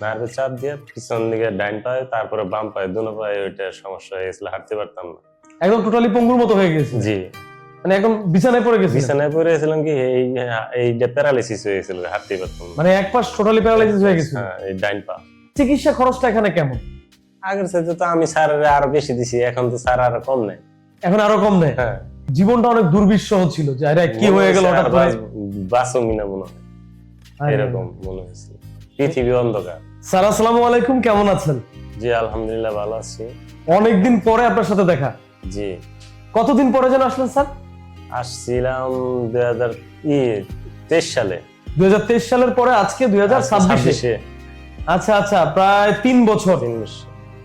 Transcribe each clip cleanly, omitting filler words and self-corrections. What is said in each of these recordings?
নার্ভে চাপ দিয়ে পিছন দিকে ডাইন পায়ে তারপরে বাম পায়ে দুনো পায়ে ওইটা সমস্যা হয়ে গেছিল, হাঁটতে পারতাম না। একদম টোটালি পঙ্গুর মতো হয়ে গেছে। জি, মানে একদম বিছানায় পড়ে গেছে। বিছানায় পড়ে গেছিলাম কি এইটা প্যারালাইসিস হয়ে গেছিল, হাঁটতে পারতাম না। মানে এক পাশ টোটালি প্যারালাইসিস হয়ে গেছে। হ্যাঁ, এই ডাইন পা। চিকিৎসা খরচটা এখানে কেমন? আগের চাইতে তো আমি স্যারের আরো বেশি দিছি, এখন তো স্যার আরো কম নেয়। এখন আরো কম নেয়। হ্যাঁ, জীবনটা অনেক দুর্বিষহ ছিল যে আরে কি হয়ে গেল হঠাৎ করে, বাঁচমি না মনে হয়, এরকম মনে হয়েছিল। পৃথিবী অন্ধকার। স্যার আসসালামু আলাইকুম, কেমন আছেন? জি আলহামদুলিল্লাহ ভালো আছি। অনেকদিন পরে আপনার সাথে দেখা। জি, কতদিন পরে যেন আসলেন স্যার? আসছিলাম 2023 সালে। 2023 সালের পরে আজকে 2026-এ। আচ্ছা আচ্ছা, প্রায় 3 বছর। 3 বছর।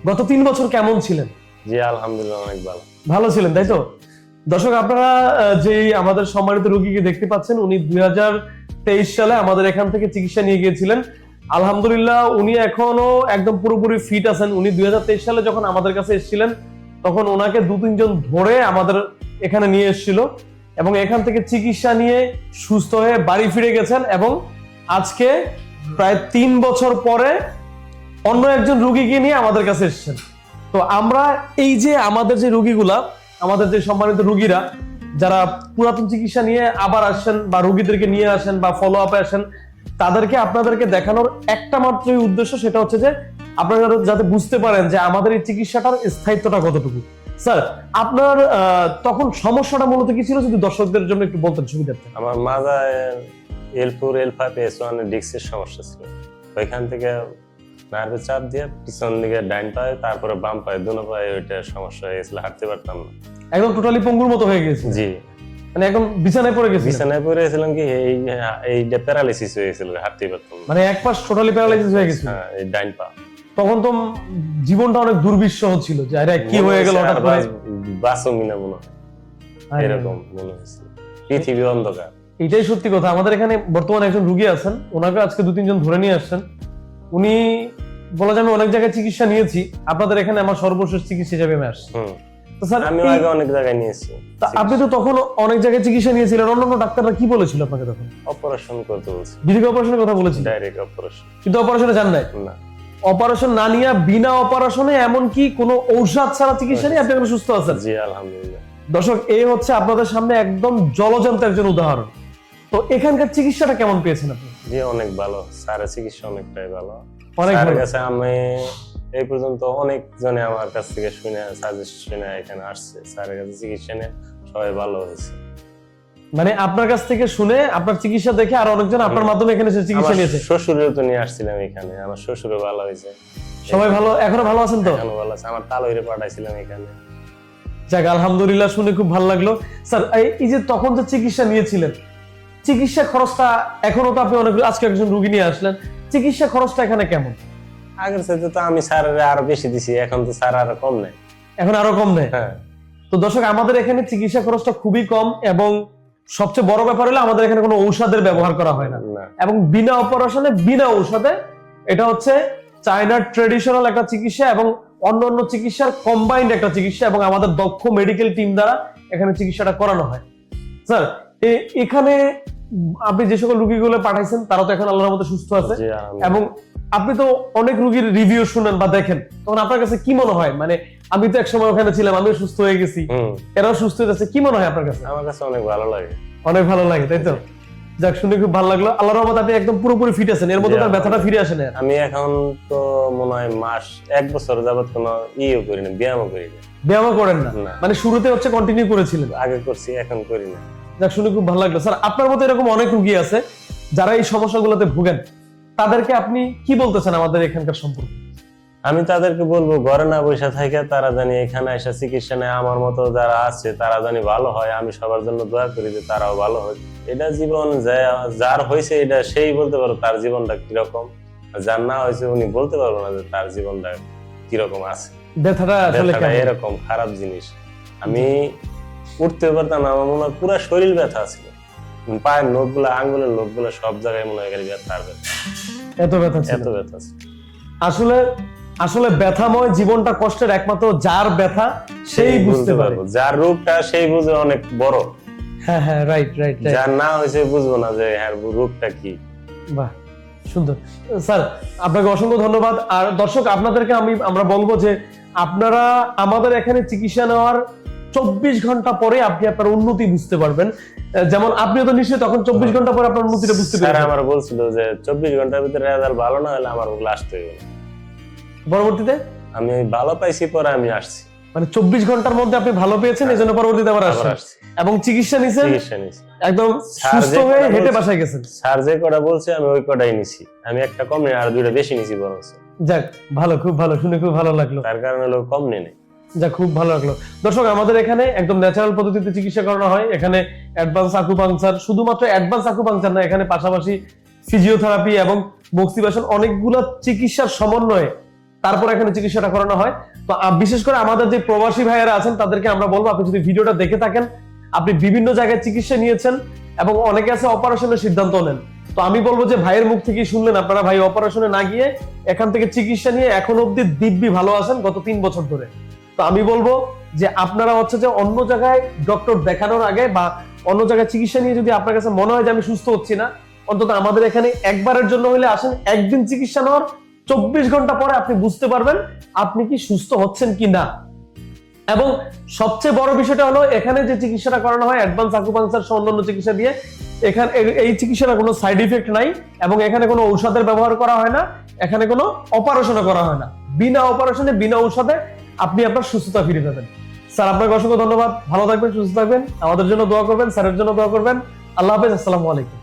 গত 3 বছর কেমন ছিলেন? জি আলহামদুলিল্লাহ অনেক ভালো। ভালো ছিলেন তাই তো? দর্শক আপনারা যে আমাদের সম্মানিত রোগীকে দেখতে পাচ্ছেন, উনি 2023 সালে আমাদের এখান থেকে চিকিৎসা নিয়ে গিয়েছিলেন। আলহামদুলিল্লাহ উনি এখনো একদম পুরোপুরি ফিট আছেন। উনি 2023 সালে যখন আমাদের কাছে এসেছিলেন তখন ওনাকে 2-3 জন ধরে আমাদের এখানে নিয়ে এসেছিল এবং এখান থেকে চিকিৎসা নিয়ে সুস্থ হয়ে বাড়ি ফিরে গেছেন এবং আজকে প্রায় 3 বছর পরে অন্য একজন রোগীকে নিয়ে আমাদের কাছে এসেছেন। তো আমরা এই যে আমাদের যে রোগীগুলা, আমাদের যে সম্মানিত রোগীরা যারা পুরাতন চিকিৎসা নিয়ে আবার আসেন বা রোগীদেরকে নিয়ে আসেন বা ফলো আপে আসেন, তাদেরকে আপনাদেরকে দেখানোর একটা মাত্রই উদ্দেশ্য, সেটা হচ্ছে যে আপনারা যাতে বুঝতে পারেন যে আমাদের এই চিকিৎসাটার স্থায়িত্বটা কতটুকু। স্যার আপনার তখন সমস্যাটা মূলত কি ছিল, যদি দর্শকদের জন্য একটু বলতেন সুবিধার্থে। আমার মাথায় L4 L5 S1 ডিস্কের সমস্যা ছিল। ওইখান থেকে নার্ভে চাপ দিয়ে পিছন দিকে ডাইন পায়ে তারপরে বাম পায়ে দুনো পায়ে ওইটা সমস্যা হয়ে গেছিল, হাঁটতে পারতাম না। একদম টোটালি পঙ্গুর মতো হয়ে গেছে। জি, মানে একদম বিছানায় পড়ে গেছে। বিছানায় পড়ে গেছিলাম কি এইটা প্যারালাইসিস হয়ে গেছিল, হাঁটতে পারতাম না। মানে এক পাশ টোটালি প্যারালাইসিস হয়ে গেছে। হ্যাঁ, এই ডাইন পা। তখন তো জীবনটা অনেক দুর্বিষহ ছিল যে আরে কি হয়ে গেল হঠাৎ করে, বাঁচমি না মনে হয়, এরকম মনে হয়েছিল। পৃথিবী অন্ধকার। এটাই সত্যি কথা। আমাদের এখানে বর্তমানে একজন রোগী আছেন, ওনাকে আজকে 2-3 জন ধরে নিয়ে আসছেন। উনি বলা যায় আমি অনেক জায়গায় চিকিৎসা নিয়েছি, আপনাদের এখানে আমার সর্বশেষ চিকিৎসা হিসেবে আমি আসছি। তো স্যার আমি আগে অনেক জায়গায় নিয়েছি। আপনি তো তখন অনেক জায়গায় চিকিৎসা নিয়েছিলেন, অন্যান্য ডাক্তাররা কি বলেছিল আপনাকে তখন? অপারেশন করতে বলছি। দীর্ঘ অপারেশনের কথা বলেছিল? Direct operation. কিন্তু অপারেশনে যান নাই? না, অপারেশন না নিয়ে বিনা অপারেশনে এমনকি কোনো ঔষধ ছাড়া চিকিৎসা নিয়ে আপনি এখন সুস্থ আছেন। জি আলহামদুলিল্লাহ। দর্শক এই হচ্ছে আপনাদের সামনে একদম জলজান্ত একজন উদাহরণ। তো এখানকার চিকিৎসাটা কেমন পেয়েছেন আপনি? জি অনেক ভালো, স্যারের চিকিৎসা অনেকটাই ভালো। অনেক স্যারের ভালো। কাছে আমি এই পর্যন্ত অনেক জনে আমার কাছ থেকে শুনে সাজেস্ট শুনে এখানে আসছে, স্যারের কাছে চিকিৎসা নিয়ে সবাই ভালো হয়েছে। মানে আপনার কাছ থেকে শুনে আপনার চিকিৎসা দেখে আর অনেকজন আপনার মাধ্যমে এখানে এসে চিকিৎসা নিয়েছে। শ্বশুরেও তো নিয়ে আসছিলাম এখানে, আমার শ্বশুরও ভালো হয়েছে। সবাই ভালো, এখনো ভালো আছেন তো? এখনো ভালো আছে। আমার তালইরে পাঠাইছিলাম এখানে। যাক আলহামদুলিল্লাহ, শুনে খুব ভালো লাগলো। স্যার এই যে তখন যে চিকিৎসা নিয়েছিলেন, চিকিৎসা খরচটা এখনো তো আপনি অনেক, আজকে একজন রোগী নিয়ে আসলেন, চিকিৎসা খরচটা এখানে কেমন? আগের চাইতে তো আমি স্যারের আরো বেশি দিছি, এখন তো স্যার আরো কম নেয়। এখন আরো কম নেয়। হ্যাঁ, তো দর্শক আমাদের এখানে চিকিৎসা খরচটা খুবই কম এবং সবচেয়ে বড় ব্যাপার হলো আমাদের এখানে কোনো ঔষধের ব্যবহার করা হয় না এবং বিনা অপারেশনে বিনা ঔষধে, এটা হচ্ছে চায়নার ট্রেডিশনাল একটা চিকিৎসা এবং অন্যান্য চিকিৎসার কম্বাইন্ড একটা চিকিৎসা এবং আমাদের দক্ষ মেডিকেল টিম দ্বারা এখানে চিকিৎসাটা করানো হয়। স্যার এখানে আপনি যে সকল রোগীগুলো পাঠাইছেন তারা তো এখন আল্লাহর মধ্যে সুস্থ আছে এবং আপনি তো অনেক রোগীর রিভিউ শুনেন বা দেখেন, তখন আপনার কাছে কি মনে হয়? মানে আমি তো একসময় ওখানে ছিলাম, আমিও সুস্থ হয়ে গেছি, এরাও সুস্থ হয়ে যাচ্ছে, কি মনে হয় আপনার কাছে? আমার কাছে অনেক ভালো লাগে। অনেক ভালো লাগে তাই তো? যাক শুনে খুব ভালো লাগলো। আল্লাহর রহমতে আপনি একদম পুরোপুরি ফিট আছেন, এর মধ্যে তার ব্যথাটা ফিরে আসে না। আমি এখন তো মনে হয় মাস 1 বছর যাবত কোনো ইও করি না, ব্যায়ামও করি না। ব্যায়ামও করেন না? মানে শুরুতে হচ্ছে কন্টিনিউ করেছিলেন? আগে করছি, এখন করি না। যাক শুনে খুব ভালো লাগলো। স্যার আপনার মতো এরকম অনেক রোগী আছে যারা এই সমস্যাগুলোতে ভোগেন, তাদেরকে আপনি কি বলতেছেন আমাদের এখানকার সম্পর্কে? আমি তাদেরকে বলবো ঘরে না বসে থাকে তারা জানি এখানে এসে চিকিৎসা নেয়, আমার মতো যারা আছে তারা জানি ভালো হয়। আমি সবার জন্য দোয়া করি যে তারাও ভালো হয়। এটা জীবন যার হয়েছে এটা সেই বলতে পারো তার জীবনটা কিরকম, যার না হয়েছে উনি বলতে পারবো না যে তার জীবনটা কিরকম আছে। ব্যথাটা এরকম খারাপ জিনিস। আমি উঠতে পারতাম না, আমার মনে হয় পুরো শরীর ব্যথা ছিল, পায়ের নখগুলা আঙ্গুলের নখগুলা সব জায়গায় মনে হয় ব্যথা, আর ব্যথা, এত ব্যথা ছিল। এত ব্যথা ছিল। আসলে ব্যথাময় জীবনটা কষ্টের, একমাত্র যার ব্যথা সেই বুঝতে পারবে, যার রোগটা সেই বুঝে অনেক বড়। হ্যাঁ হ্যাঁ, রাইট রাইট। যার না হয়েছে বুঝবো না যে হ্যাঁ রোগটা কি। বাহ, সুন্দর স্যার, আপনাকে অসংখ্য ধন্যবাদ। আর দর্শক আপনাদেরকে আমরা বলবো যে আপনারা আমাদের এখানে চিকিৎসা নেওয়ার 24 ঘন্টা পরে আপনি আপনার উন্নতি বুঝতে পারবেন। যেমন আপনিও তো নিশ্চয়ই তখন 24 ঘন্টা পরে আপনার উন্নতিটা বুঝতে স্যার পেরেছেন। আমার বলছিল যে 24 ঘন্টার ভিতরে রেজাল্ট ভালো না হলে আমার ওগুলো আসতে হবে না। পরবর্তীতে আমি ভালো পাইছি পরে আমি আসছি, মানে 24 ঘন্টার মধ্যে আপনি ভালো পেয়েছেন, এই জন্য পরবর্তীতে আবার আবার আসছেন আসছি এবং চিকিৎসা নিছেন, চিকিৎসা নিছি। একদম স্যার সুস্থ যে হয়ে কথা হেঁটে বলছে- বাসায় গেছেন। স্যার যে কটা বলছে আমি ওই কটাই নিছি, আমি একটা কম নেই আর দুইটা বেশি নিছি বরং। যাক ভালো, খুব ভালো, শুনে খুব ভালো লাগলো। তার কারণে লোক কম নেই নাই। যা খুব ভালো লাগলো। দর্শক আমাদের এখানে একদম ন্যাচারাল পদ্ধতিতে চিকিৎসা করানো হয়। এখানে অ্যাডভান্স আকুপাংচার, শুধুমাত্র অ্যাডভান্স আকুপাংচার না, এখানে পাশাপাশি ফিজিওথেরাপি এবং বক্সিবাসন অনেকগুলো চিকিৎসার সমন্বয়ে তারপর এখানে চিকিৎসাটা করানো হয়। তো বিশেষ করে আমাদের যে প্রবাসী ভাইয়েরা আছেন তাদেরকে আমরা বলবো, আপনি যদি ভিডিওটা দেখে থাকেন, আপনি বিভিন্ন জায়গায় চিকিৎসা নিয়েছেন এবং অনেকে আছে অপারেশনের সিদ্ধান্ত নেন, তো আমি বলবো যে ভাইয়ের মুখ থেকে শুনলেন আপনারা, ভাই অপারেশনে না গিয়ে এখান থেকে চিকিৎসা নিয়ে এখন অব্দি দিব্যি ভালো আছেন গত 3 বছর ধরে। তো আমি বলবো যে আপনারা হচ্ছে যে অন্য জায়গায় ডক্টর দেখানোর আগে বা অন্য জায়গায় চিকিৎসা নিয়ে যদি আপনার কাছে মনে হয় যে আমি সুস্থ হচ্ছি না, অন্তত আমাদের এখানে একবারের জন্য হলে আসেন। একদিন চিকিৎসা নেওয়ার 24 ঘন্টা পরে আপনি বুঝতে পারবেন আপনি কি সুস্থ হচ্ছেন কি না। এবং সবচেয়ে বড় বিষয়টা হলো এখানে যে চিকিৎসাটা করানো হয় অ্যাডভান্স আকুপাংচার সহ অন্যান্য চিকিৎসা দিয়ে, এখানে এই চিকিৎসাটা কোনো সাইড ইফেক্ট নাই এবং এখানে কোনো ঔষধের ব্যবহার করা হয় না, এখানে কোনো অপারেশনও করা হয় না। বিনা অপারেশনে বিনা ঔষধে আপনি আপনার সুস্থতা ফিরে পাবেন। স্যার আপনাকে অসংখ্য ধন্যবাদ, ভালো থাকবেন, সুস্থ থাকবেন, আমাদের জন্য দোয়া করবেন, স্যারের জন্য দোয়া করবেন। আল্লাহ হাফেজ, আসসালামু আলাইকুম।